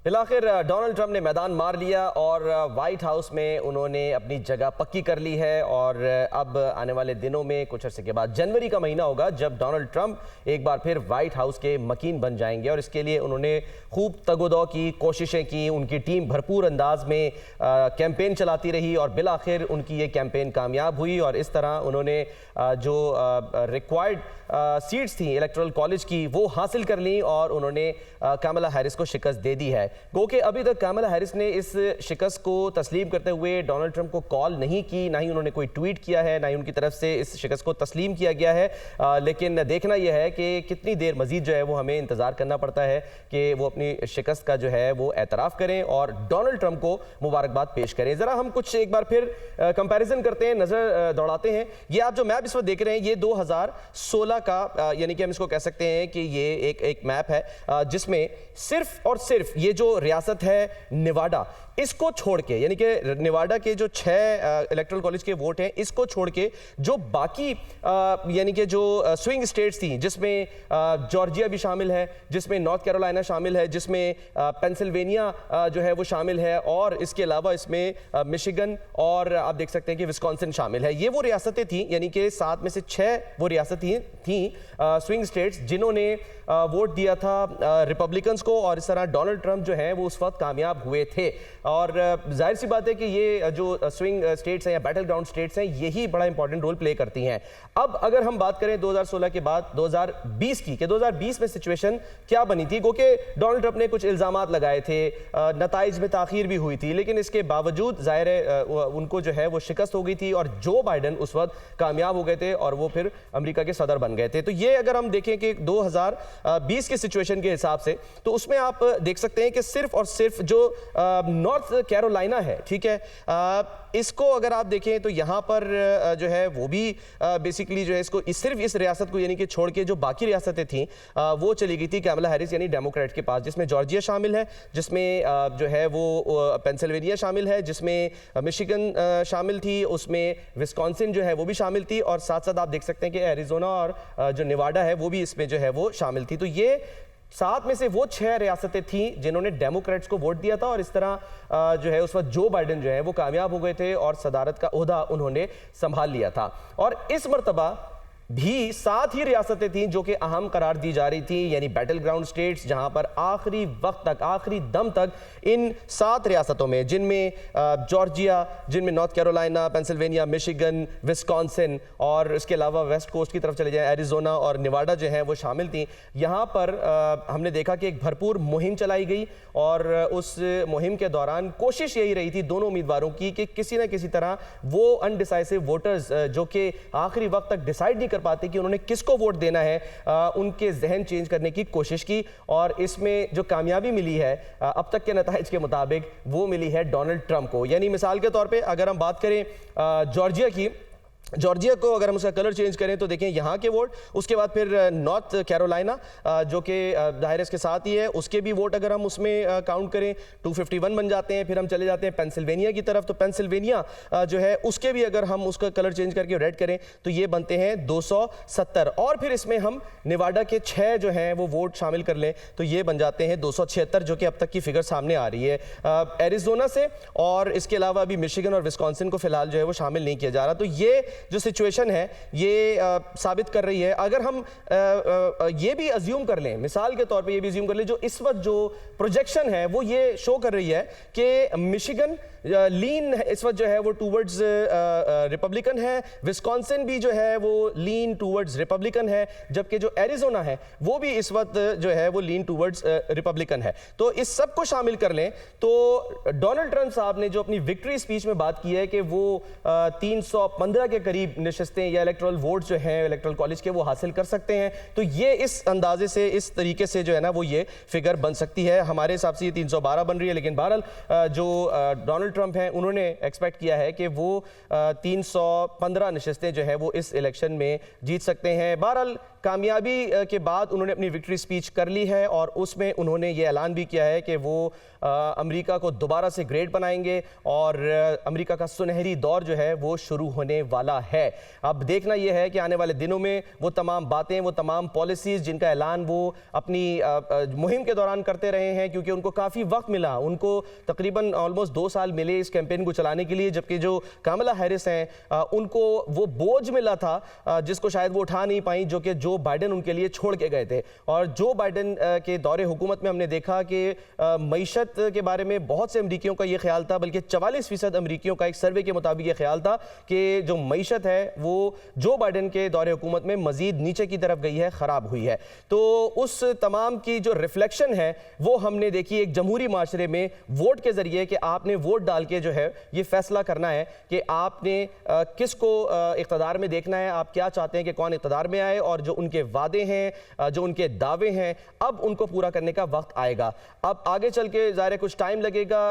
फिलहाल Donald Trump ने मैदान मार लिया और वाइट हाउस में उन्होंने अपनी जगह पक्की कर ली है। और अब आने वाले दिनों में कुछ अर्से के बाद जनवरी का महीना होगा जब डोनाल्ड ट्रंप एक बार फिर वाइट हाउस के मकीन बन जाएंगे। और इसके लिए उन्होंने खूब तगोदो की, कोशिशें की, उनकी टीम भरपूर अंदाज में कैंपेन चलाती रही और बिलाखिर उनकी ये कैंपेन कामयाब हुई। और इस तरह उन्होंने जो रिक्वायर्ड सीट्स थी इलेक्टोरल कॉलेज की वो हासिल कर ली और उन्होंने कमला हैरिस को शिकस्त दे दी है। गो कि अभी तक कमला हैरिस ने इस शिकस्त को तस्लीम करते हुए डोनाल्ड ट्रंप को कॉल नहीं की, ना ही उन्होंने कोई ट्वीट किया है, ना ही उनकी तरफ से इस शिकस्त को तस्लीम किया गया है। लेकिन देखना यह है कि कितनी देर मजीद जो है वो हमें इंतजार करना पड़ता है कि वो अपनी शिकस्त का जो है वो एतराफ़ करें और डोनाल्ड ट्रंप को मुबारकबाद पेश करें। ज़रा हम कुछ एक बार फिर कंपैरिजन करते हैं, नज़र दौड़ाते हैं। ये आप जो मैप इस वक्त देख रहे हैं ये 2016 का, यानी कि हम इसको कह सकते हैं कि ये एक मैप है जिसमें सिर्फ और सिर्फ ये जो रियासत है नेवाडा, इसको छोड़ के, यानी कि नेवाडा के जो 6 इलेक्टोरल कॉलेज के वोट हैं इसको छोड़ के जो बाकी यानी कि जो स्विंग स्टेट्स थी, जिसमें जॉर्जिया भी शामिल है, जिसमें नॉर्थ कैरोलिना शामिल है, जिसमें पेंसिल्वेनिया जो है वो शामिल है और इसके अलावा इसमें मिशिगन और आप देख सकते हैं कि विस्कॉन्सिन शामिल है। ये वो रियासतें थी, यानी कि 7 में से 6 वो रियासतें थी स्विंग स्टेट्स जिन्होंने वोट दिया था रिपब्लिकन्स को। और इस तरह डोनाल्ड ट्रंप जो है वो उस वक्त कामयाब हुए थे। और जाहिर सी बात है कि ये जो स्विंग स्टेट्स हैं या बैटल ग्राउंड स्टेट्स हैं यही बड़ा इंपॉर्टेंट रोल प्ले करती हैं। अब अगर हम बात करें 2016 के बाद 2020 की, कि 2020 में सिचुएशन क्या बनी थी, क्योंकि डोनाल्ड ट्रंप ने कुछ इल्जामात लगाए थे, नताइज में ताखीर भी हुई थी, लेकिन इसके बावजूद जाहिर है उनको जो है वो शिकस्त हो गई थी और जो बाइडन उस वक्त कामयाब हो गए थे और वो फिर अमेरिका के सदर बन गए थे। तो ये अगर हम देखें कि 2020 के सिचुएशन के हिसाब से, तो उसमें आप देख सकते हैं कि सिर्फ और सिर्फ जो नॉर्थ कैरोलिना है, ठीक है, इसको अगर आप देखें तो यहाँ पर जो है वो भी बेसिकली जो है इसको सिर्फ इस रियासत को यानी कि छोड़ के जो बाकी रियासतें थी वो चली गई थी कमला हैरिस यानी डेमोक्रेट के पास, जिसमें जॉर्जिया शामिल है, जिसमें जो है वो पेंसिल्वेनिया शामिल है, जिसमें मिशिगन शामिल थी, उसमें विस्कॉन्सिन जो है वो भी शामिल थी और साथ साथ आप देख सकते हैं कि एरिजोना और जो नेवाडा है वो भी इसमें जो है वो शामिल थी। तो ये 7 में से वो 6 रियासतें थी जिन्होंने डेमोक्रेट्स को वोट दिया था और इस तरह जो है उस वक्त जो बाइडन जो है वो कामयाब हो गए थे और सदारत का ओहदा उन्होंने संभाल लिया था। और इस मर्तबा भी 7 ही रियासतें थीं जो कि अहम करार दी जा रही थी, यानी बैटल ग्राउंड स्टेट्स, जहां पर आखिरी वक्त तक, आखिरी दम तक इन 7 रियासतों में, जिनमें जॉर्जिया, जिनमें north Carolina, Pennsylvania, Michigan, Wisconsin और इसके अलावा वेस्ट कोस्ट की तरफ चले जाए एरिजोना और नेवाडा जो है वो शामिल थी। यहाँ पर हमने देखा कि एक भरपूर मुहिम चलाई गई और उस मुहिम के दौरान कोशिश यही रही थी दोनों उम्मीदवारों की कि किसी न किसी तरह वो अनडिसाइसिव वोटर्स जो कि आखिरी वक्त तक डिसाइड नहीं कर पाते कि उन्होंने किसको वोट देना है, उनके जहन चेंज करने की कोशिश की। और इसमें जो कामयाबी मिली है अब तक के नताइज के मुताबिक वो मिली है डोनाल्ड ट्रंप को। यानी मिसाल के तौर पे अगर हम बात करें जॉर्जिया की, जॉर्जिया को अगर हम उसका कलर चेंज करें तो देखें यहाँ के वोट, उसके बाद फिर नॉर्थ कैरोलिना जो कि दायरे के साथ ही है, उसके भी वोट अगर हम उसमें काउंट करें 251 बन जाते हैं। फिर हम चले जाते हैं पेंसिल्वेनिया की तरफ, तो पेंसिल्वेनिया जो है उसके भी अगर हम उसका कलर चेंज करके रेड करें तो ये बनते हैं 270। और फिर इसमें हम नेवाडा के 6 जो हैं वो वोट शामिल कर लें तो ये बन जाते हैं 276, जो कि अब तक की फिगर सामने आ रही है एरिजोना से। और इसके अलावा अभी मिशिगन और विस्कॉन्सिन को फिलहाल जो है वो शामिल नहीं किया जा रहा। तो ये जो सिचुएशन है ये साबित कर रही है, अगर हम ये भी अज्यूम कर लें, मिसाल के तौर पे ये भी अज्यूम कर लें, जो इस वक्त जो प्रोजेक्शन है वो ये शो कर रही है कि मिशिगन लीन इस वक्त जो है वो टूवर्ड्स रिपब्लिकन है, विस्कॉन्सिन भी जो है वो लीन टूवर्ड्स रिपब्लिकन है, जबकि जो एरिजोना है वो भी इस वक्त जो है वो लीन टूवर्ड्स रिपब्लिकन है। तो इस सब को शामिल कर लें तो डोनाल्ड ट्रंप साहब ने जो अपनी विक्ट्री स्पीच में बात की है कि वो 315 के करीब नशिस्तें या इलेक्टोरल वोट जो हैं इलेक्टोरल कॉलेज के वो हासिल कर सकते हैं। तो ये इस अंदाजे से, इस तरीके से जो है ना वो ये फिगर बन सकती है। हमारे हिसाब से ये 312 बन रही है, लेकिन बहरहाल जो डोनाल्ड ट्रंप हैं उन्होंने एक्सपेक्ट किया है कि वो 315 नशिस्तें जो है वो इस इलेक्शन में जीत सकते हैं। बहरहाल कामयाबी के बाद उन्होंने अपनी विक्ट्री स्पीच कर ली है और उसमें उन्होंने ये ऐलान भी किया है कि वो अमेरिका को दोबारा से ग्रेट बनाएंगे और अमेरिका का सुनहरी दौर जो है वो शुरू होने वाला गया है। अब देखना यह है कि आने वाले दिनों में वो तमाम बातें, वो तमाम पॉलिसीज जिनका ऐलान वो अपनी मुहिम के दौरान करते रहे हैं, क्योंकि उनको काफ़ी वक्त मिला, उनको तकरीबन ऑलमोस्ट 2 साल मिले इस कैंपेन को चलाने के लिए, जबकि जो कमला हैरिस हैं उनको वो बोझ मिला था जिसको शायद वो उठा नहीं पाई, जो कि जो बाइडेन उनके लिए छोड़ के गए थे। और जो बाइडेन के दौरे हुकूमत में हमने देखा कि मईशत के बारे में बहुत से अमरीकियों का ये ख्याल था, बल्कि 44% अमरीकियों का एक सर्वे के मुताबिक ये ख्याल था कि जो मईशत है वो जो बाइडेन के दौरे हुकूमत में मजीद नीचे की तरफ गई है, खराब हुई है। तो उस तमाम की जो रिफ्लेक्शन है वो हमने देखी एक जमहूरी माशरे में वोट के जरिए, कि आपने वोट डाल के जो है ये फैसला करना है कि आपने किसको इक़्तिदार में देखना है, आप क्या चाहते हैं कि कौन इक़्तिदार में आए, और जो उनके वादे हैं, जो उनके दावे हैं, अब उनको पूरा करने का वक्त आएगा। अब आगे चल के ज़ाहिर कुछ टाइम लगेगा।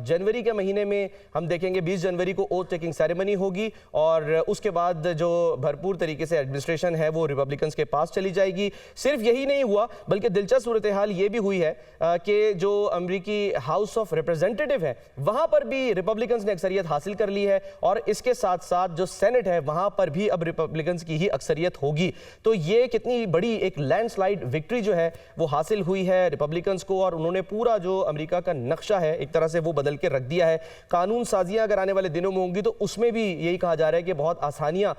जनवरी के महीने में हम देखेंगे 20 जनवरी को ओथ टेकिंग सेरेमनी होगी, और उसके बाद जो भरपूर तरीके से एडमिनिस्ट्रेशन है वो रिपब्लिकन्स के पास चली जाएगी। सिर्फ यही नहीं हुआ, बल्कि दिलचस्प सूरत हाल ये भी हुई है कि जो अमेरिकी हाउस ऑफ रिप्रेजेंटेटिव है वहां पर भी रिपब्लिकन्स ने अक्सरियत हासिल कर ली है, और इसके साथ साथ जो सेनेट है वहां पर भी अब रिपब्लिकन्स की ही अक्सरियत होगी। तो ये कितनी बड़ी एक लैंडस्लाइड विक्ट्री जो है वो हासिल हुई है रिपब्लिकन्स को, और उन्होंने पूरा जो अमेरिका का नक्शा है एक तरह से वो बदल के रख दिया है। कानून साजियां अगर आने वाले दिनों में होंगी तो उसमें भी यही कहा जा रहा है कि बहुत आसानियां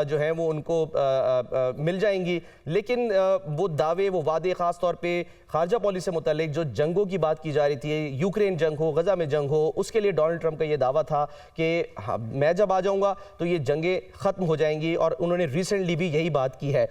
जो हैं वो उनको मिल जाएंगी। लेकिन वो दावे, वो वादे, खास तौर पे खारजा पॉलिसी से मुतालिक जो जंगों की बात की जा रही थी, यूक्रेन जंग हो, गजा में जंग हो, उसके लिए डोनाल्ड ट्रंप का ये दावा था कि मैं जब आ जाऊंगा तो ये जंगें खत्म हो जाएंगी, और उन्होंने रिसेंटली भी यही बात की है।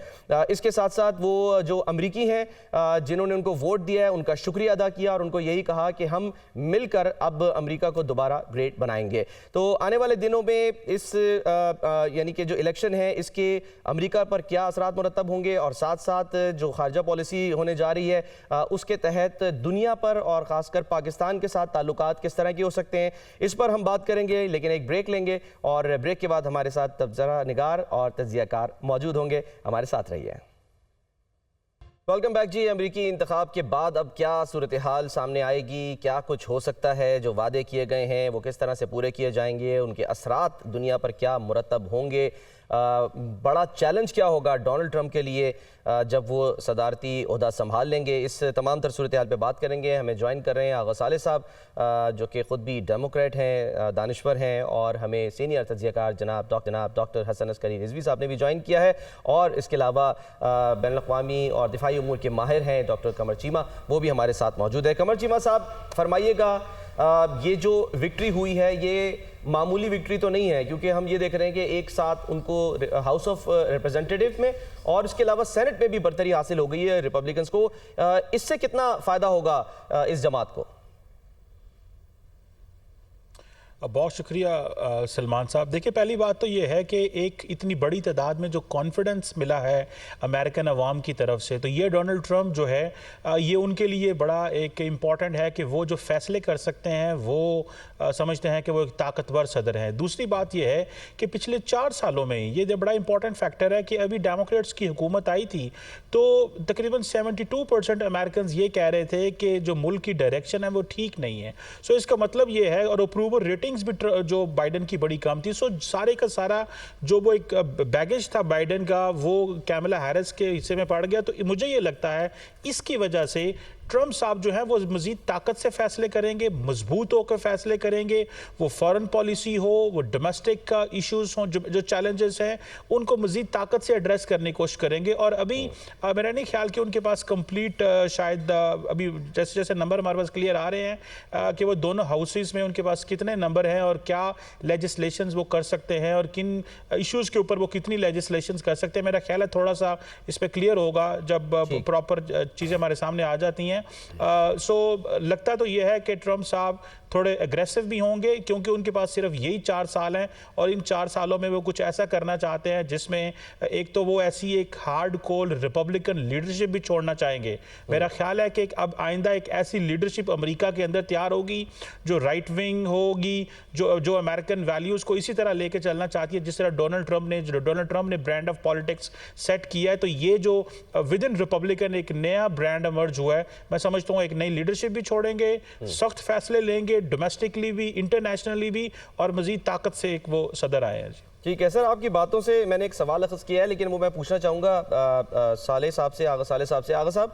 इसके साथ साथ वो जो अमरीकी हैं जिन्होंने उनको वोट दिया है उनका शुक्रिया अदा किया, और उनको यही कहा कि हम मिलकर अब अमेरिका को दोबारा ग्रेट बनाएंगे। तो आने वाले दिनों में इस यानी कि जो इलेक्शन है इसके अमेरिका पर क्या असरात मुरतब होंगे, और साथ साथ जो खारजा पॉलिसी होने जा रही है उसके तहत दुनिया पर और ख़ासकर पाकिस्तान के साथ ताल्लुकात किस तरह के हो सकते हैं, इस पर हम बात करेंगे। लेकिन एक ब्रेक लेंगे, और ब्रेक के बाद हमारे साथ तबसरा निगार और तज्ज़ियाकार मौजूद होंगे। हमारे साथ रहिए। वेलकम बैक जी। अमेरिकी इंतखाब के बाद अब क्या सूरत हाल सामने आएगी, क्या कुछ हो सकता है, जो वादे किए गए हैं वो किस तरह से पूरे किए जाएंगे, उनके असरात दुनिया पर क्या मुरतब होंगे, बड़ा चैलेंज क्या होगा डोनाल्ड ट्रंप के लिए जब वो सदारती ओहदा संभाल लेंगे, इस तमाम तर सूरत हाल पर बात करेंगे। हमें ज्वाइन कर रहे हैं आगा साले साहब जो कि ख़ुद भी डेमोक्रेट हैं, दानिश्वर हैं, और हमें सीनियर तज्ज़ियाकार जनाब डॉक्टर हसन अस्करी रिजवी साहब ने भी ज्वाइन किया है, और इसके अलावा बैनुल-अक़वामी और दिफाई उमूर के माहिर हैं डॉक्टर कमर चीमा, वो भी हमारे साथ मौजूद है। कमर चीमा साहब, फरमाइएगा, ये जो विक्ट्री हुई है ये मामूली विक्ट्री तो नहीं है, क्योंकि हम ये देख रहे हैं कि एक साथ उनको हाउस ऑफ रिप्रेजेंटेटिव में और इसके अलावा सेनेट में भी बरतरी हासिल हो गई है रिपब्लिकन्स को। इससे कितना फ़ायदा होगा इस जमात को? बहुत शुक्रिया सलमान साहब। देखिए, पहली बात तो ये है कि एक इतनी बड़ी तादाद में जो कॉन्फिडेंस मिला है अमेरिकन अवाम की तरफ से, तो ये डोनाल्ड ट्रंप जो है ये उनके लिए बड़ा एक इम्पॉर्टेंट है कि वो जो फैसले कर सकते हैं वो समझते हैं कि वो एक ताकतवर सदर हैं। दूसरी बात यह है कि पिछले 4 सालों में ये बड़ा इंपॉर्टेंट फैक्टर है कि अभी डेमोक्रेट्स की हुकूमत आई थी तो तकरीबन 72% अमेरिकन ये कह रहे थे कि जो मुल्क की डायरेक्शन है वो ठीक नहीं है। सो इसका मतलब ये है, और अप्रूवल रेटिंग्स भी जो बाइडन की बड़ी कम थी। सो सारे का सारा जो वो एक बैगेज था बाइडन का वो कैमला हैरिस के हिस्से में पड़ गया। तो मुझे ये लगता है इसकी वजह से ट्रंप साहब जो हैं वो मजीद ताकत से फैसले करेंगे, मजबूत होकर फैसले करेंगे। वो फॉरेन पॉलिसी हो, वो डोमेस्टिक का इश्यूज हों, जो चैलेंजेस हैं उनको मजीद ताकत से एड्रेस करने की कोशिश करेंगे। और अभी मेरा नहीं ख्याल कि उनके पास कंप्लीट शायद अभी जैसे जैसे नंबर हमारे पास क्लियर आ रहे हैं कि वो दोनों हाउसेज में उनके पास कितने नंबर हैं और क्या लेजिस्लेशन वो कर सकते हैं और किन इश्यूज़ के ऊपर वो कितनी लेजिस्लेशन कर सकते हैं। मेरा ख्याल है थोड़ा सा इस पर क्लियर होगा जब प्रॉपर चीज़ें हमारे सामने आ जाती हैं। सो लगता तो यह है कि ट्रंप साहब थोड़े एग्रेसिव भी होंगे क्योंकि उनके पास सिर्फ यही 4 साल हैं और इन 4 सालों में वो कुछ ऐसा करना चाहते हैं जिसमें एक तो वो ऐसी एक हार्ड कोर रिपब्लिकन लीडरशिप भी छोड़ना चाहेंगे। मेरा ख्याल है कि अब आइंदा एक ऐसी लीडरशिप अमेरिका के अंदर तैयार होगी जो राइट विंग होगी, जो अमेरिकन वैल्यूज़ को इसी तरह लेके चलना चाहती है जिस तरह डोनाल्ड ट्रंप ने ब्रांड ऑफ पॉलिटिक्स सेट किया है। तो ये जो विद इन रिपब्लिकन एक नया ब्रांड इमर्ज हुआ है, मैं समझता हूँ एक नई लीडरशिप भी छोड़ेंगे, सख्त फैसले लेंगे डोमेस्टिकली भी इंटरनेशनली भी, और मजीद ताकत से एक वो सदर आए हैं। ठीक है सर, आपकी बातों से मैंने एक सवाल अख्ज़ किया है, लेकिन वो मैं पूछना चाहूँगा साले साहब से, आगा साहब।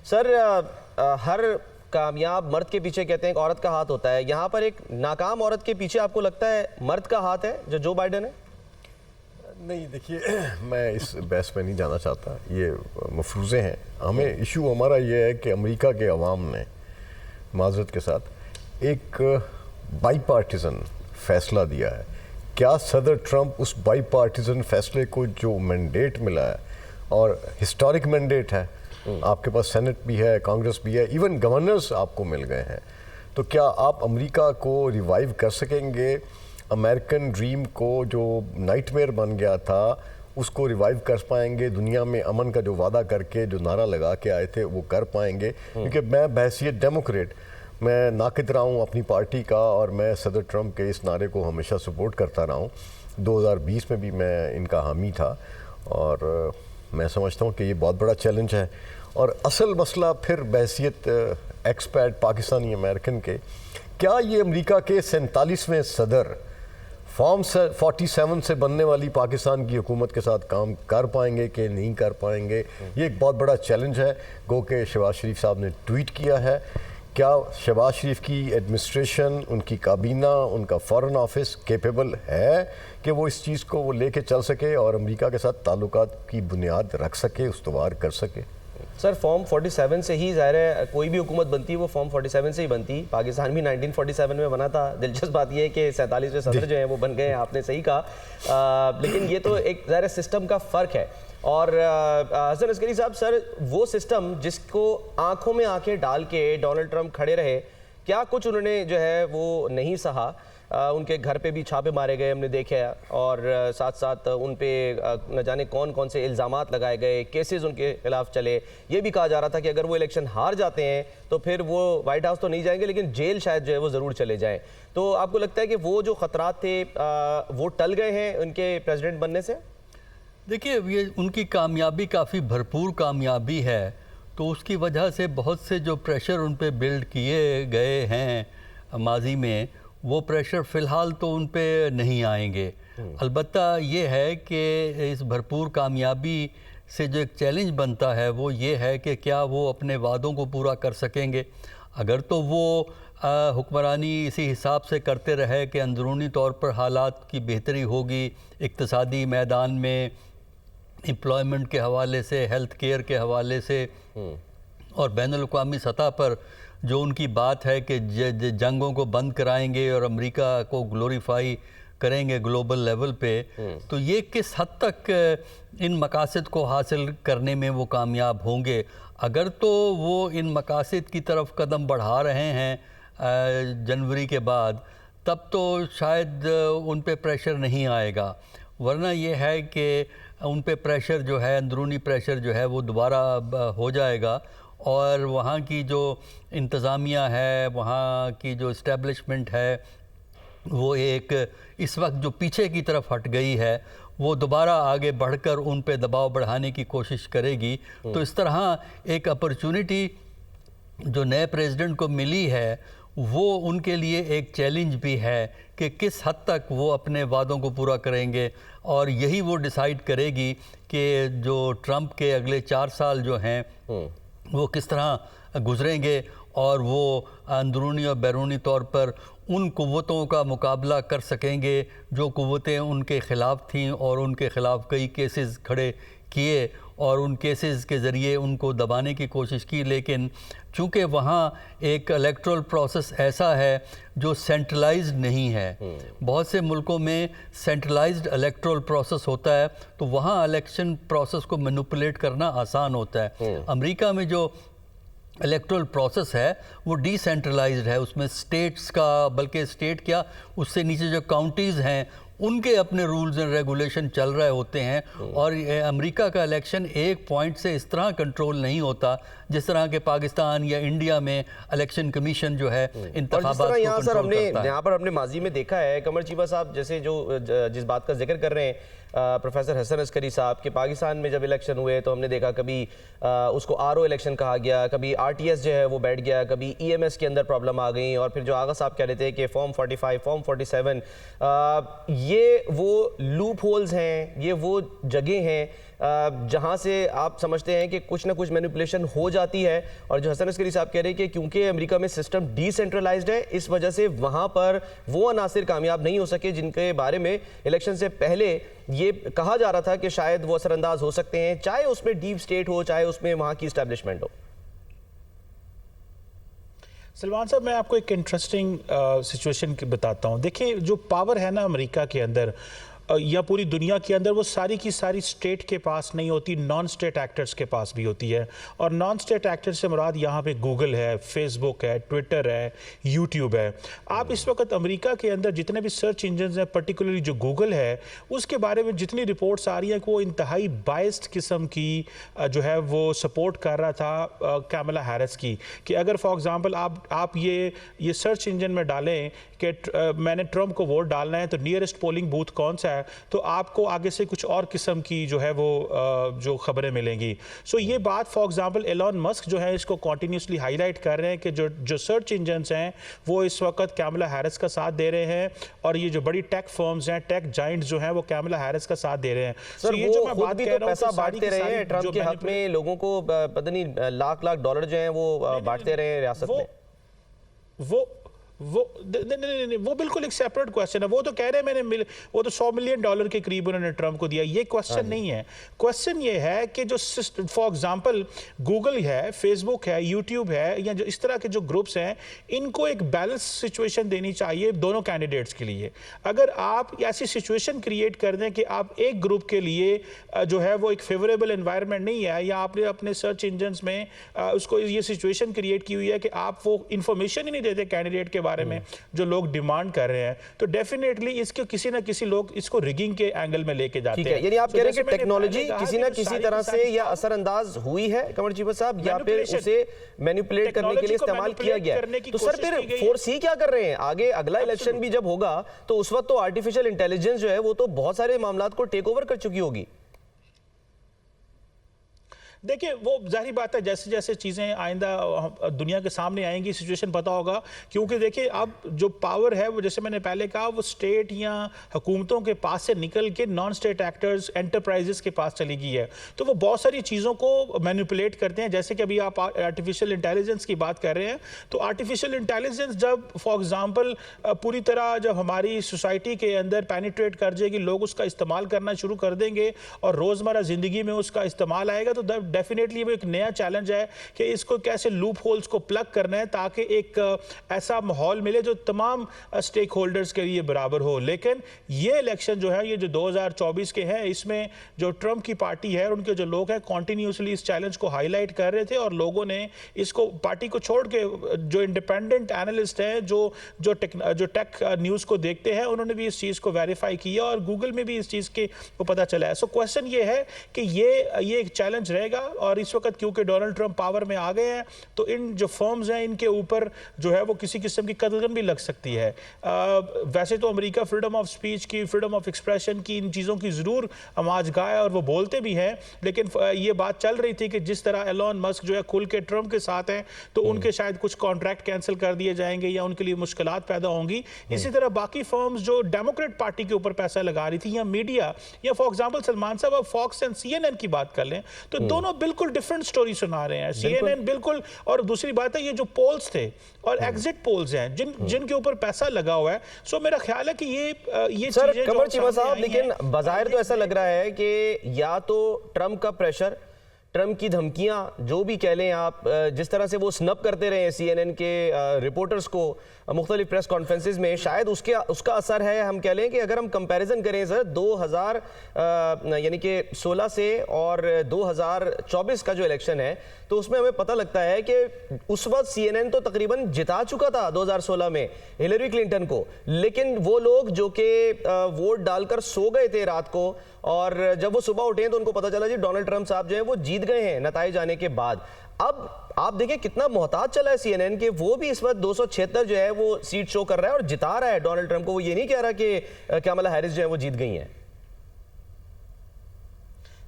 सर, हर कामयाब मर्द के पीछे कहते हैं एक औरत का हाथ होता है। यहाँ पर एक नाकाम औरत के पीछे आपको लगता है मर्द का हाथ है, जो बाइडेन है? नहीं, देखिए, मैं इस बहस में नहीं जाना चाहता, ये मफरूज़े हैं। हमें इशू हमारा ये है कि अमेरिका के अवाम ने माज़रत के साथ एक बाईपार्टिज़न फैसला दिया है। क्या सदर ट्रंप उस बाईपार्टिज़न फैसले को जो मैंडेट मिला है, और हिस्टोरिक मैंडेट है, आपके पास सेनेट भी है, कांग्रेस भी है, इवन गवर्नर्स आपको मिल गए हैं, तो क्या आप अमेरिका को रिवाइव कर सकेंगे? अमेरिकन ड्रीम को जो नाइटमेयर बन गया था उसको रिवाइव कर पाएंगे? दुनिया में अमन का जो वादा करके जो नारा लगा के आए थे वो कर पाएंगे? क्योंकि मैं बहैसियत डेमोक्रेट मैं नाकिद रहा हूँ अपनी पार्टी का, और मैं सदर ट्रंप के इस नारे को हमेशा सपोर्ट करता रहा हूँ। 2020 में भी मैं इनका हामी था, और मैं समझता हूँ कि ये बहुत बड़ा चैलेंज है। और असल मसला फिर बहैसियत एक्सपैट पाकिस्तानी अमेरिकन के, क्या ये अमेरिका के 47वें सदर फॉर्म 47 से बनने वाली पाकिस्तान की हुकूमत के साथ काम कर पाएंगे कि नहीं कर पाएंगे? ये एक बहुत बड़ा चैलेंज है। गो के शहबाज शरीफ साहब ने ट्वीट किया है, क्या शहबाज शरीफ की एडमिनिस्ट्रेशन, उनकी काबीना, उनका फॉरेन ऑफिस केपेबल है कि वो इस चीज़ को वो लेके चल सके और अमेरिका के साथ ताल्लुकात की बुनियाद रख सके, उस्तवार कर सके? सर, फॉर्म 47 से ही ज़ाहिर है कोई भी हुकूमत बनती है वो फॉर्म 47 से ही बनती। पाकिस्तान भी 1947 में बना था। दिलचस्प बात यह है कि 47वें सदर जो हैं वो बन गए हैं, आपने सही कहा। लेकिन ये तो एक ज़ाहिर सिस्टम का फ़र्क है। और हसन अस्करी साहब, सर, वो सिस्टम जिसको आंखों में आंखें डाल के डोनाल्ड ट्रंप खड़े रहे, क्या कुछ उन्होंने जो है वो नहीं सहा? उनके घर पे भी छापे मारे गए, हमने देखे, और साथ साथ उन पे न जाने कौन कौन से इल्ज़ामात लगाए गए, केसेस उनके खिलाफ चले। ये भी कहा जा रहा था कि अगर वो इलेक्शन हार जाते हैं तो फिर वो वाइट हाउस तो नहीं जाएंगे, लेकिन जेल शायद जो है वो ज़रूर चले जाएं। तो आपको लगता है कि वो जो ख़तरात थे वो टल गए हैं उनके प्रेसिडेंट बनने से? देखिए, ये उनकी कामयाबी काफ़ी भरपूर कामयाबी है, तो उसकी वजह से बहुत से जो प्रेशर उन पे बिल्ड किए गए हैं माजी में, वो प्रेशर फ़िलहाल तो उन पे नहीं आएंगे। अलबत्ता ये है कि इस भरपूर कामयाबी से जो एक चैलेंज बनता है वो ये है कि क्या वो अपने वादों को पूरा कर सकेंगे। अगर तो वो हुक्मरानी इसी हिसाब से करते रहे कि अंदरूनी तौर पर हालात की बेहतरी होगी, इक़्तिसादी मैदान में, एम्प्लॉयमेंट के हवाले से, हेल्थ केयर के हवाले से, और बैनुल-अक़वामी सतह पर जो उनकी बात है कि जंगों को बंद कराएंगे और अमेरिका को ग्लोरीफाई करेंगे ग्लोबल लेवल पे, तो ये किस हद तक इन मकासद को हासिल करने में वो कामयाब होंगे? अगर तो वो इन मकासद की तरफ कदम बढ़ा रहे हैं जनवरी के बाद, तब तो शायद उन पे प्रेशर नहीं आएगा। वरना ये है कि उन पे प्रेशर जो है, अंदरूनी प्रेशर जो है वो दोबारा हो जाएगा, और वहाँ की जो इंतज़ामिया है, वहाँ की जो इस्टेब्लिशमेंट है, वो एक इस वक्त जो पीछे की तरफ हट गई है, वो दोबारा आगे बढ़कर उन पे दबाव बढ़ाने की कोशिश करेगी। तो इस तरह एक अपॉर्चुनिटी जो नए प्रेसिडेंट को मिली है, वो उनके लिए एक चैलेंज भी है कि किस हद तक वो अपने वादों को पूरा करेंगे, और यही वो डिसाइड करेगी कि जो ट्रंप के अगले 4 साल जो हैं वो किस तरह गुजरेंगे, और वो अंदरूनी और बैरूनी तौर पर उन क़ुव्वतों का मुकाबला कर सकेंगे जो क़ुव्वतें उनके ख़िलाफ़ थीं, और उनके ख़िलाफ़ कई केसेस खड़े किए और उन केसेस के ज़रिए उनको दबाने की कोशिश की। लेकिन चूँकि वहाँ एक इलेक्टोरल प्रोसेस ऐसा है जो सेंट्रलाइज्ड नहीं है, बहुत से मुल्कों में सेंट्रलाइज्ड इलेक्टोरल प्रोसेस होता है, तो वहाँ इलेक्शन प्रोसेस को मैनिपुलेट करना आसान होता है। अमेरिका में जो इलेक्टोरल प्रोसेस है वो डिसेंट्रलाइज्ड है, उसमें स्टेट्स का, बल्कि स्टेट क्या, उससे नीचे जो काउंटीज़ हैं उनके अपने रूल्स एंड रेगुलेशन चल रहे होते हैं, और अमेरिका का इलेक्शन एक पॉइंट से इस तरह कंट्रोल नहीं होता जिस तरह के पाकिस्तान या इंडिया में इलेक्शन कमीशन जो है इंतखाबात को यहाँ सर कंट्रोल करता है। यहाँ पर हमने माजी में देखा है, कमर चीबा साहब जैसे जो जिस बात का जिक्र कर रहे हैं प्रोफेसर हसन अस्करी साहब, कि पाकिस्तान में जब इलेक्शन हुए तो हमने देखा कभी उसको आरओ इलेक्शन कहा गया, कभी आरटीएस जो है वो बैठ गया, कभी ईएमएस के अंदर प्रॉब्लम आ गई, और फिर जो आगा साहब कह रहे थे कि फॉर्म 45, फॉर्म 47, ये वो लूप होल्स हैं, ये वो जगह हैं जहां से आप समझते हैं कि कुछ ना कुछ मैनिपुलेशन हो जाती है। और जो हसन अस्करी साहब कह रहे हैं कि क्योंकि अमेरिका में सिस्टम डिसेंट्रलाइज्ड है, इस वजह से वहां पर वो अनासिर कामयाब नहीं हो सके जिनके बारे में इलेक्शन से पहले ये कहा जा रहा था कि शायद वो असरअंदाज हो सकते हैं, चाहे उसमें डीप स्टेट हो, चाहे उसमें वहां की इस्टेब्लिशमेंट हो। सलमान साहब, मैं आपको एक इंटरेस्टिंग सिचुएशन बताता हूँ। देखिए, जो पावर है ना अमेरिका के अंदर या पूरी दुनिया के अंदर, वो सारी की सारी स्टेट के पास नहीं होती, नॉन स्टेट एक्टर्स के पास भी होती है। और नॉन स्टेट एक्टर्स से मुराद यहाँ पे गूगल है, फेसबुक है, ट्विटर है, यूट्यूब है। आप इस वक्त अमेरिका के अंदर जितने भी सर्च इंजन हैं, पर्टिकुलरली जो गूगल है, उसके बारे में जितनी रिपोर्ट्स आ रही हैं कि वो इंतहाई बाइस्ड किस्म की जो है वो सपोर्ट कर रहा था कैमला हैरिस की। कि अगर फॉर एग्जांपल आप ये सर्च इंजन में डालें कि मैंने ट्रंप को वोट डालना है तो नियरेस्ट पोलिंग बूथ कौन सा है, तो आपको आगे से कुछ और किस्म की जो है वो जो खबरें मिलेंगी। सो ये बात फॉर एग्जांपल एलन मस्क जो है इसको कॉन्टिन्यूसली हाईलाइट कर रहे हैं कि जो सर्च इंजन्स हैं वो इस वक्त कैमला हैरिस का साथ दे रहे हैं, और ये जो बड़ी टेक फर्म्स हैं, टेक जाइंट्स जो हैं, वो कैमला हैरिस का साथ दे रहे हैं। सर, ये जो मैं बात कह रहा हूं, पैसा बांटते रहे हैं ट्रंप के हक में, लोगों को पता नहीं लाख लाख डॉलर जो हैं वो बांटते रहे हैं रियासत में। नहीं, वो बिल्कुल एक सेपरेट क्वेश्चन है। वो तो कह रहे हैं वो तो $100 मिलियन के करीब उन्होंने ट्रंप को दिया। ये क्वेश्चन नहीं है। क्वेश्चन ये है कि जो फॉर एग्जांपल गूगल है, फेसबुक है, यूट्यूब है, या जो इस तरह के जो ग्रुप्स हैं, इनको एक बैलेंस सिचुएशन देनी चाहिए दोनों कैंडिडेट्स के लिए। अगर आप ऐसी सिचुएशन क्रिएट कर दें कि आप एक ग्रुप के लिए जो है वो एक फेवरेबल एनवायरनमेंट नहीं है, या आपने अपने सर्च इंजन्स में उसको ये सिचुएशन क्रिएट की हुई है कि आप वो इंफॉर्मेशन ही नहीं देते कैंडिडेट के बारे में जो लोग डिमांड कर रहे हैं, तो डेफिनेटली इसके किसी ना किसी लोग इसको रिगिंग के एंगल में लेके जाते हैं। यानी आप कह रहे हैं कि टेक्नोलॉजी किसी ना किसी तरह से या असरअंदाज हुई है कमर चीबा साहब, या फिर उसे मैनिपुलेट करने के लिए इस्तेमाल किया गया है। तो सर फिर फोर्स ही क्या कर रहे हैं आगे? अगला इलेक्शन भी जब होगा तो उस वक्त तो आर्टिफिशियल इंटेलिजेंस जो है वो तो बहुत सारे मामलात को टेक ओवर कर चुकी होगी। देखिए, वो जाहिर बात है, जैसे जैसे चीज़ें आइंदा दुनिया के सामने आएंगी सिचुएशन पता होगा। क्योंकि देखिए, अब जो पावर है वो, जैसे मैंने पहले कहा, वो स्टेट या हुकूमतों के पास से निकल के नॉन स्टेट एक्टर्स, एंटरप्राइजेस के पास चली गई है। तो वो बहुत सारी चीज़ों को मैनिपुलेट करते हैं। जैसे कि अभी आप आर्टिफिशियल इंटेलिजेंस की बात कर रहे हैं, तो आर्टिफिशियल इंटेलिजेंस जब फॉर एग्जाम्पल पूरी तरह जब हमारी सोसाइटी के अंदर पेनिट्रेट कर जाएगी, लोग उसका इस्तेमाल करना शुरू कर देंगे और रोज़मर्रा ज़िंदगी में उसका इस्तेमाल आएगा, तो डेफिनेटली वो एक नया चैलेंज है कि इसको कैसे लूप होल्स को प्लग करना है ताकि एक ऐसा माहौल मिले जो तमाम स्टेक होल्डर्स के लिए बराबर हो। लेकिन ये इलेक्शन जो है, ये जो 2024 के हैं, इसमें जो ट्रंप की पार्टी है और उनके जो लोग हैं कॉन्टिन्यूसली इस चैलेंज को हाईलाइट कर रहे थे, और लोगों ने इसको पार्टी को छोड़ के जो इंडिपेंडेंट एनालिस्ट हैं, जो टेक न्यूज़ को देखते हैं, उन्होंने भी इस चीज़ को वेरीफाई किया और गूगल में भी इस चीज़ के को पता चला है। सो क्वेश्चन ये है कि ये एक चैलेंज रहेगा। और इस वक्त क्योंकि डोनाल्ड ट्रंप पावर में आ गए हैं, तो इन जो फर्म्स हैं इनके ऊपर जो है वो किसी किस्म की कदगन भी लग सकती है। वैसे तो अमेरिका फ्रीडम ऑफ स्पीच की, फ्रीडम ऑफ एक्सप्रेशन की, इन चीज़ों की ज़रूर आमाज़गाह है और वो बोलते भी हैं। लेकिन ये बात चल रही थी कि जिस तरह एलन मस्क जो है खुल के ट्रंप के साथ हैं, तो उनके शायद कुछ कॉन्ट्रैक्ट कैंसिल कर दिए जाएंगे या उनके लिए मुश्किलात पैदा होंगी। इसी तरह बाकी फर्म्स जो डेमोक्रेट पार्टी के ऊपर पैसा लगा रही थी, या मीडिया, या फॉर एग्जाम्पल सलमान साहब फॉक्स एंड CNN की बात कर लें, तो दोनों बिल्कुल डिफरेंट स्टोरी सुना रहे हैं। CNN बिल्कुल, और दूसरी बात है ये जो पोल्स थे और एग्जिट पोल्स हैं जिनके ऊपर पैसा लगा हुआ है। सो मेरा ख्याल है कि ये सर कमर चीबा साहब, लेकिन बाज़ाहिर तो ऐसा लग रहा है कि या तो ट्रंप का प्रेशर, ट्रंप की धमकियां, जो भी कह लें आप, जिस तरह से वो स्नब करते रहे CNN के रिपोर्टर्स को मुख्तलिफ प्रेस कॉन्फ्रेंसेज में, शायद उसका असर है। हम कह लें कि अगर हम कंपैरिजन करें सर 2000 यानी कि 16 से और 2024 का जो इलेक्शन है, तो उसमें हमें पता लगता है कि उस वक्त CNN तो तकरीबन जिता चुका था 2016 में हिलरी क्लिंटन को, लेकिन वो लोग जो कि वोट डालकर सो गए थे रात को, और जब वो सुबह उठे तो उनको पता चला जी डोनाल्ड ट्रंप साहब जो है वो जीत गए हैं नताइज आने के बाद। अब आप देखिए कितना मोहताज चला है CNN के, वो भी इस वक्त 276 जो है वो सीट शो कर रहा है और जिता रहा है डोनाल्ड ट्रंप को। वो ये नहीं कह रहा कि कैमला हैरिस जो है वो जीत गई हैं।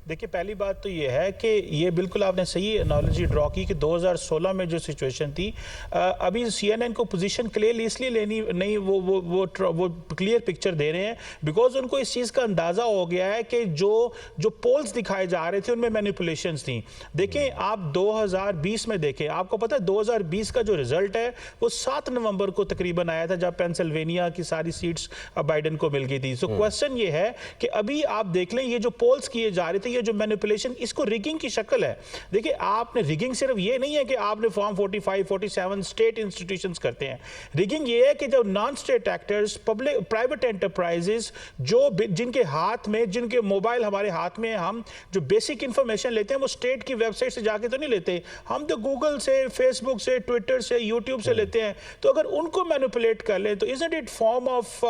देखिए, पहली बात तो ये है कि ये बिल्कुल आपने सही एनालॉजी ड्रॉ की कि 2016 में जो सिचुएशन थी, अभी CNN को पोजीशन क्लियर इसलिए लेनी नहीं, वो क्लियर पिक्चर दे रहे हैं बिकॉज उनको इस चीज़ का अंदाज़ा हो गया है कि जो पोल्स दिखाए जा रहे थे उनमें मैनिपुलेशंस थी। देखें आप 2020 में देखें, आपको पता है 2020 का जो रिजल्ट है वो 7 नवंबर को तकरीबन आया था, जब पेंसिल्वेनिया की सारी सीट्स बाइडेन को मिल गई थी। सो क्वेश्चन ये है कि अभी आप देख लें ये जो पोल्स किए जा रहे थे, ये जो मैनिपुलेशन, इसको रिगिंग की शक्ल है। देखिए, आपने रिगिंग सिर्फ ये नहीं है कि आपने फॉर्म 45, 47 स्टेट इंस्टीट्यूशंस करते हैं। रिगिंग ये है कि जब non state actors, public private enterprises, जो जिनके हाथ में, जिनके मोबाइल हमारे हाथ में, हम जो बेसिक इंफॉर्मेशन लेते हैं वो स्टेट की वेबसाइट से जाके तो नहीं लेते, हम तो गूगल से, फेसबुक से, ट्विटर से, यूट्यूब से लेते हैं। तो अगर उनको मैनिपुलेट कर लें तो इजंट इट फॉर्म ऑफ,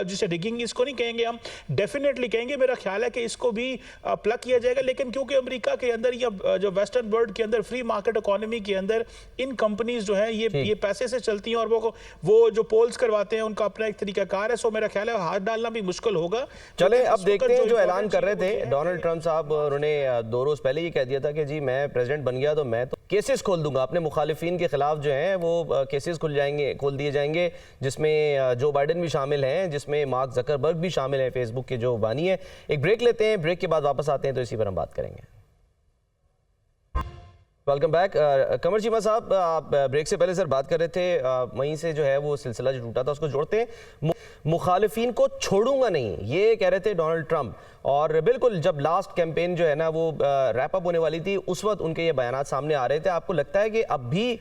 जिसे रिगिंग इसको नहीं कहेंगे हम, डेफिनेटली कहेंगे। मेरा ख्याल है कि इसको भी प्लग किया जाएगा, लेकिन क्योंकि अमेरिका के अंदर या जो वेस्टर्न वर्ल्ड के अंदर फ्री मार्केट इकोनॉमी के अंदर इन कंपनीज जो है ये पैसे से चलती हैं और वो जो पोल्स करवाते हैं उनका अपना एक तरीकाकार है। सो मेरा ख्याल है हाथ डालना भी मुश्किल होगा। चले अब देखते हैं जो ऐलान कर रहे थे डोनाल्ड ट्रंप साहब, उन्होंने 2 रोज पहले ये कह दिया था कि जी मैं प्रेसिडेंट बन गया तो मैं तो केसेस खोल दूंगा अपने मुखालिफिन के खिलाफ, जो हैं वो केसेस खोल दिए जाएंगे, जिसमें जो बाइडेन भी शामिल हैं, जिसमें मार्क जकरबर्ग भी शामिल है, फेसबुक के जो बानी है। एक ब्रेक लेते हैं, ब्रेक के बाद वापस आते हैं तो इसी पर हम बात करेंगे। Welcome back. कमर चीमा साहब, आप ब्रेक से पहले सर बात कर रहे थे, वहीं से जो है वो सिलसिला जो टूटा था उसको जोड़ते हैं। मुखालिफिन को छोड़ूंगा नहीं, ये कह रहे थे डोनाल्ड ट्रंप, और बिल्कुल जब लास्ट कैंपेन जो है ना वो रैप अप होने वाली थी उस वक्त उनके ये बयानात सामने आ रहे थे। आपको लगता है कि अब भी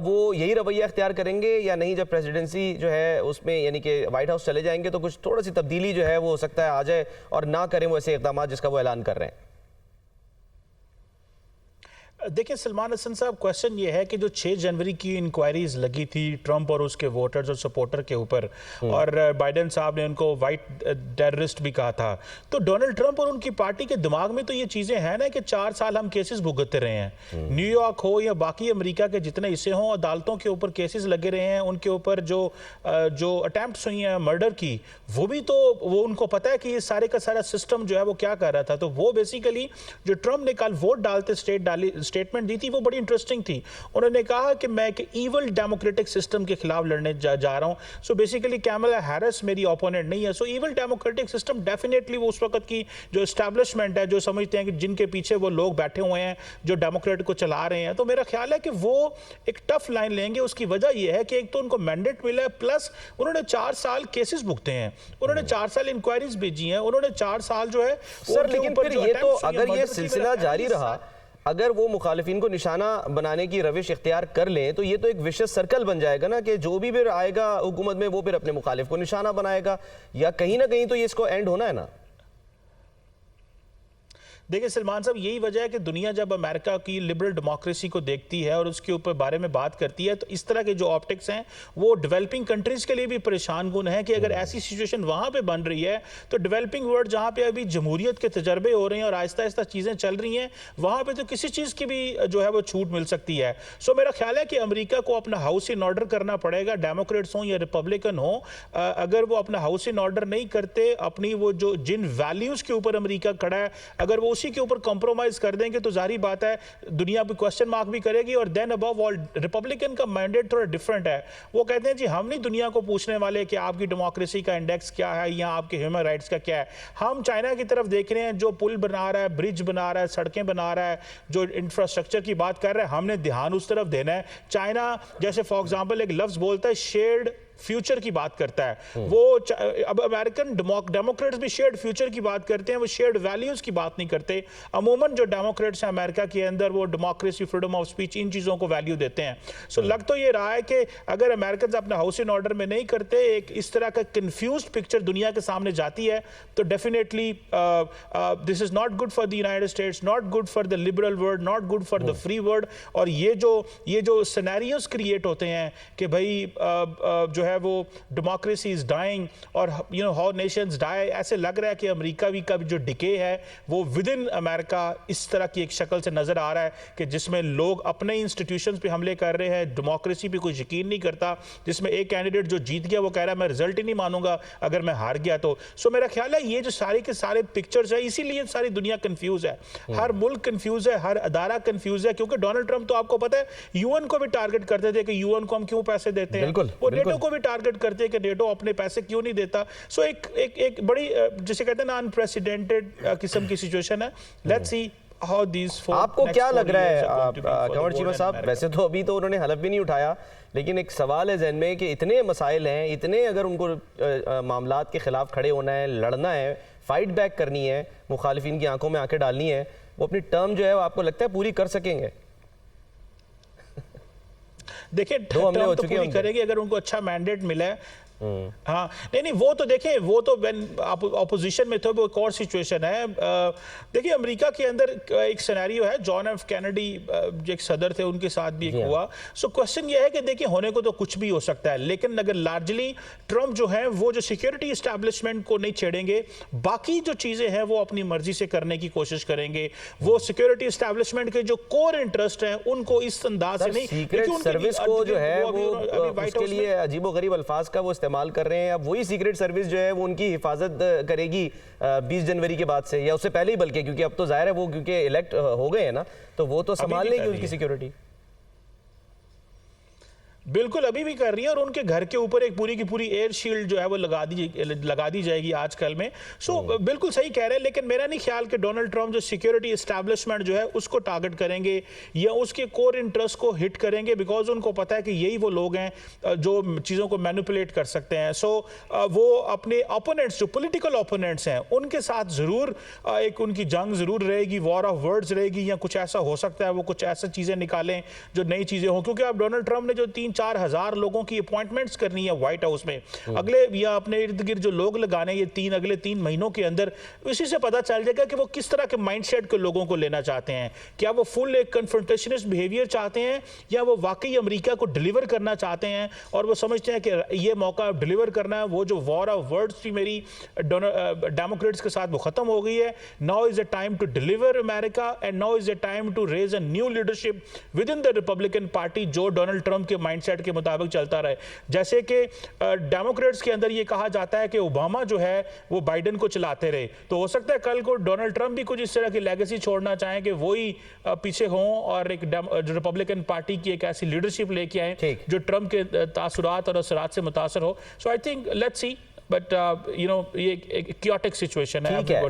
वो यही रवैया अख्तियार करेंगे या नहीं, जब प्रेसिडेंसी जो है उसमें यानी कि व्हाइट हाउस चले जाएंगे तो कुछ थोड़ा सी तब्दीली जो है वो हो सकता है आ जाए और ना करें वो ऐसे इक़दाम जिसका वो ऐलान कर रहे हैं? देखिए सलमान हसन साहब, क्वेश्चन ये है कि जो 6 जनवरी की इंक्वायरीज लगी थी ट्रंप और उसके वोटर्स और सपोर्टर के ऊपर, और बाइडेन साहब ने उनको वाइट टेररिस्ट भी कहा था, तो डोनाल्ड ट्रंप और उनकी पार्टी के दिमाग में तो ये चीज़ें हैं ना कि 4 साल हम केसेस भुगतते रहे हैं। न्यूयॉर्क हो या बाकी अमेरिका के जितने हिस्से हों, अदालतों के ऊपर केसेस लगे रहे हैं, उनके ऊपर जो अटैम्प्ट्स हुई हैं मर्डर की, वो भी तो वो उनको पता है कि ये सारे का सारा सिस्टम जो है वो क्या कर रहा था। तो वो बेसिकली जो ट्रंप ने कल वोट डालते स्टेटमेंट दी थी वो बड़ी इंटरेस्टिंग थी। उन्होंने कहा कि मैं एक इवल डेमोक्रेटिक सिस्टम के खिलाफ लड़ने जा रहा हूं। सो बेसिकली कैमला हैरिस मेरी ओपोनेंट नहीं है। सो इवल डेमोक्रेटिक सिस्टम डेफिनेटली वो उस वक्त की जो एस्टैब्लिशमेंट है, जो समझते हैं कि जिनके पीछे वो लोग बैठे हुए हैं जो डेमोक्रेट को चला रहे हैं, तो मेरा ख्याल है कि वो एक टफ लाइन लेंगे। उसकी वजह यह है कि एक तो उनको मैंडेट मिला है, प्लस उन्होंने 4 साल केसेस भुगते हैं, उन्होंने 4 साल इंक्वायरीज भेजी हैं, उन्होंने 4 साल जो है सर। लेकिन फिर ये तो अगर ये सिलसिला जारी रहा, अगर वो मुखालिफिन को निशाना बनाने की रविश इख्तियार कर लें तो ये तो एक विशेष सर्कल बन जाएगा ना, कि जो भी फिर आएगा हुकूमत में वो फिर अपने मुखालिफ को निशाना बनाएगा, या कहीं ना कहीं तो ये इसको एंड होना है ना। देखिए सलमान साहब, यही वजह है कि दुनिया जब अमेरिका की लिबरल डेमोक्रेसी को देखती है और उसके ऊपर बारे में बात करती है, तो इस तरह के जो ऑप्टिक्स हैं वो डेवलपिंग कंट्रीज के लिए भी परेशान कुन है कि अगर ऐसी सिचुएशन वहाँ पे बन रही है तो डेवलपिंग वर्ल्ड जहाँ पे अभी जमहूरियत के तजर्बे हो रहे हैं और आहिस्ता आहिस्ता चीज़ें चल रही हैं, वहाँ पर तो किसी चीज़ की भी जो है वो छूट मिल सकती है। सो मेरा ख्याल है कि अमेरिका को अपना हाउस इन ऑर्डर करना पड़ेगा, डेमोक्रेट्स हों या रिपब्लिकन हों। अगर वो अपना हाउस इन ऑर्डर नहीं करते, अपनी वो जो जिन वैल्यूज़ के ऊपर अमेरिका खड़ा है, अगर वो उसी के ऊपर कंप्रोमाइज कर देंगे तो जारी बात है दुनिया भी क्वेश्चन मार्क भी करेगी। और देन अबव ऑल रिपब्लिकन का मैंडेट थोड़ा डिफरेंट है। वो कहते हैं जी हम नहीं दुनिया को पूछने वाले कि आपकी डेमोक्रेसी का इंडेक्स क्या है या आपके ह्यूमन राइट्स का क्या है। हम चाइना की तरफ देख रहे हैं जो पुल बना रहा है, ब्रिज बना रहा है, सड़कें बना रहा है, जो इंफ्रास्ट्रक्चर की बात कर रहा है, हमने ध्यान उस तरफ देना है। चाइना जैसे फॉर एग्जाम्पल एक लफ्ज बोलता है शेयर्ड फ्यूचर की बात करता है वो। अब अमेरिकन डेमोक्रेट्स भी शेयर्ड फ्यूचर की बात करते हैं, वो शेयर्ड वैल्यूज की बात नहीं करते। अमूमन जो डेमोक्रेट्स हैं अमेरिका के अंदर वो डेमोक्रेसी, फ्रीडम ऑफ स्पीच, इन चीज़ों को वैल्यू देते हैं। सो लग तो ये रहा है कि अगर अमेरिकन अपना हाउस इन ऑर्डर में नहीं करते, एक इस तरह का कंफ्यूज्ड पिक्चर दुनिया के सामने जाती है, तो definitely this is not good for the United states, not good for the liberal world, not good for the free world. और ये जो सिनेरियोस क्रिएट होते हैं कि भाई जो है वो डेमोक्रेसी इज डाइंग और हाउ नेशंस डाई, ऐसे लग रहा है कि अमेरिका भी का जो डिके है वो विद इन अमेरिका इस तरह की एक शक्ल से नजर आ रहा है कि जिसमें लोग अपने इंस्टीट्यूशंस पे हमले कर रहे हैं, डेमोक्रेसी पे कोई यकीन नहीं करता, जिसमें एक कैंडिडेट जो जीत गया वो कह रहा है मैं रिजल्ट ही नहीं मानूंगा अगर मैं हार गया तो। सो मेरा ख्याल है ये जो सारे के सारे पिक्चर्स है, इसीलिए सारी दुनिया कंफ्यूज है, हर मुल्क कंफ्यूज है, हर अदारा कंफ्यूज है, क्योंकि डोनाल्ड ट्रंप तो आपको पता है यूएन को भी टारगेट करते थे कि यूएन को हम क्यों पैसे देते हैं, वो नेटो को भी टारगेट करते हैं कि नेटो अपने पैसे क्यों नहीं देता। सो एक बड़ी जिसे कहते हैं ना अनप्रेसिडेंटेड किस्म की सिचुएशन है। Let's see how these four. आपको क्या लग रहा है कंवर चीमा साहब, वैसे तो अभी तो उन्होंने हलफ भी नहीं उठाया, लेकिन एक सवाल है जहन में कि इतने मसाइल हैं, इतने अगर उनको मामलात के खिलाफ खड़े होना है, लड़ना है, फाइट बैक करनी है, मुखालिफिन की आंखों में आंखें डालनी है, वो अपनी टर्म जो है वो आपको लगता है पूरी कर सकेंगे? देखिए दो हमले हो चुके पूरी करेंगे अगर उनको अच्छा मैंडेट मिला है। हाँ नहीं वो तो देखें, वो तो ऑपोजिशन में थे वो एक और सिचुएशन है। देखिए अमेरिका के अंदर एक सिनेरियो है, जॉन एफ कैनेडी जो एक सदर थे उनके साथ भी एक हुआ। सो क्वेश्चन ये है कि देखिए होने को तो कुछ भी हो सकता है, लेकिन अगर लार्जली ट्रम्प जो है वो जो सिक्योरिटी एस्टैब्लिशमेंट को नहीं छेड़ेंगे, बाकी जो चीजें हैं वो अपनी मर्जी से करने की कोशिश करेंगे, वो सिक्योरिटी एस्टैब्लिशमेंट के जो कोर इंटरेस्ट हैं उनको इस अंदाज से नहीं, सीक्रेट सर्विस को जो है वो उसके लिए अजीबोगरीब अल्फाज का वो इस्तेमाल कर रहे हैं। अब वही सीक्रेट सर्विस जो है वो उनकी हिफाजत करेगी 20 जनवरी के बाद से या उससे पहले ही, बल्कि क्योंकि अब तो जाहिर है वो क्योंकि इलेक्ट हो गए हैं ना, तो वो तो संभाल लेंगे उनकी सिक्योरिटी। बिल्कुल अभी भी कर रही है और उनके घर के ऊपर एक पूरी की पूरी एयर शील्ड जो है वो लगा दी जाएगी आजकल में। सो बिल्कुल सही कह रहे हैं, लेकिन मेरा नहीं ख्याल कि डोनाल्ड ट्रंप जो सिक्योरिटी एस्टैब्लिशमेंट जो है उसको टारगेट करेंगे या उसके कोर इंटरेस्ट को हिट करेंगे, बिकॉज उनको पता है कि यही वो लोग हैं जो चीज़ों को मैनिपुलेट कर सकते हैं। सो वो अपने ओपोनेंट्स जो पॉलिटिकल ओपोनेंट्स हैं उनके साथ ज़रूर एक उनकी जंग ज़रूर रहेगी, वॉर ऑफ वर्ड्स रहेगी, या कुछ ऐसा हो सकता है वो कुछ ऐसी चीज़ें निकालें जो नई चीज़ें हों, क्योंकि अब डोनाल्ड ट्रंप ने जो 3-4 हज़ार लोगों की अपॉइंटमेंट्स करनी है व्हाइट हाउस में अगले या अपने इर्द गिर्द जो लोग लगाने ये अगले 3 महीनों के अंदर, इसी से पता चल जाएगा कि वो किस तरह के माइंडसेट के लोगों को लेना चाहते हैं। क्या वो फुल एक कन्फ्रंटेशनिस्ट बिहेवियर चाहते हैं या वो वाकई अमेरिका को डिलीवर करना चाहते हैं और वो समझते हैं कि ये मौका डिलीवर करना है, वो जो वॉर ऑफ वर्ड्स थी मेरी डेमोक्रेट्स के साथ वो खत्म हो गई है। Now is a time to deliver America and now is a time to raise a new leadership within the Republican party जो डोनाल्ड ट्रंप के माइंडसेट के मुताबिक चलता रहे। जैसे कि डेमोक्रेट्स के अंदर ये कहा जाता है कि ओबामा जो है वो बाइडेन को चलाते रहे, तो हो सकता है कल को डोनाल्ड ट्रंप भी कुछ इस तरह की लेगेसी छोड़ना चाहें कि वही पीछे हों और एक रिपब्लिकन पार्टी की एक ऐसी लीडरशिप लेके आए जो ट्रंप के तासुरात और असरात से मुतासर हो। So I think let's see, but ये एक क्योटिक सिचुएशन है।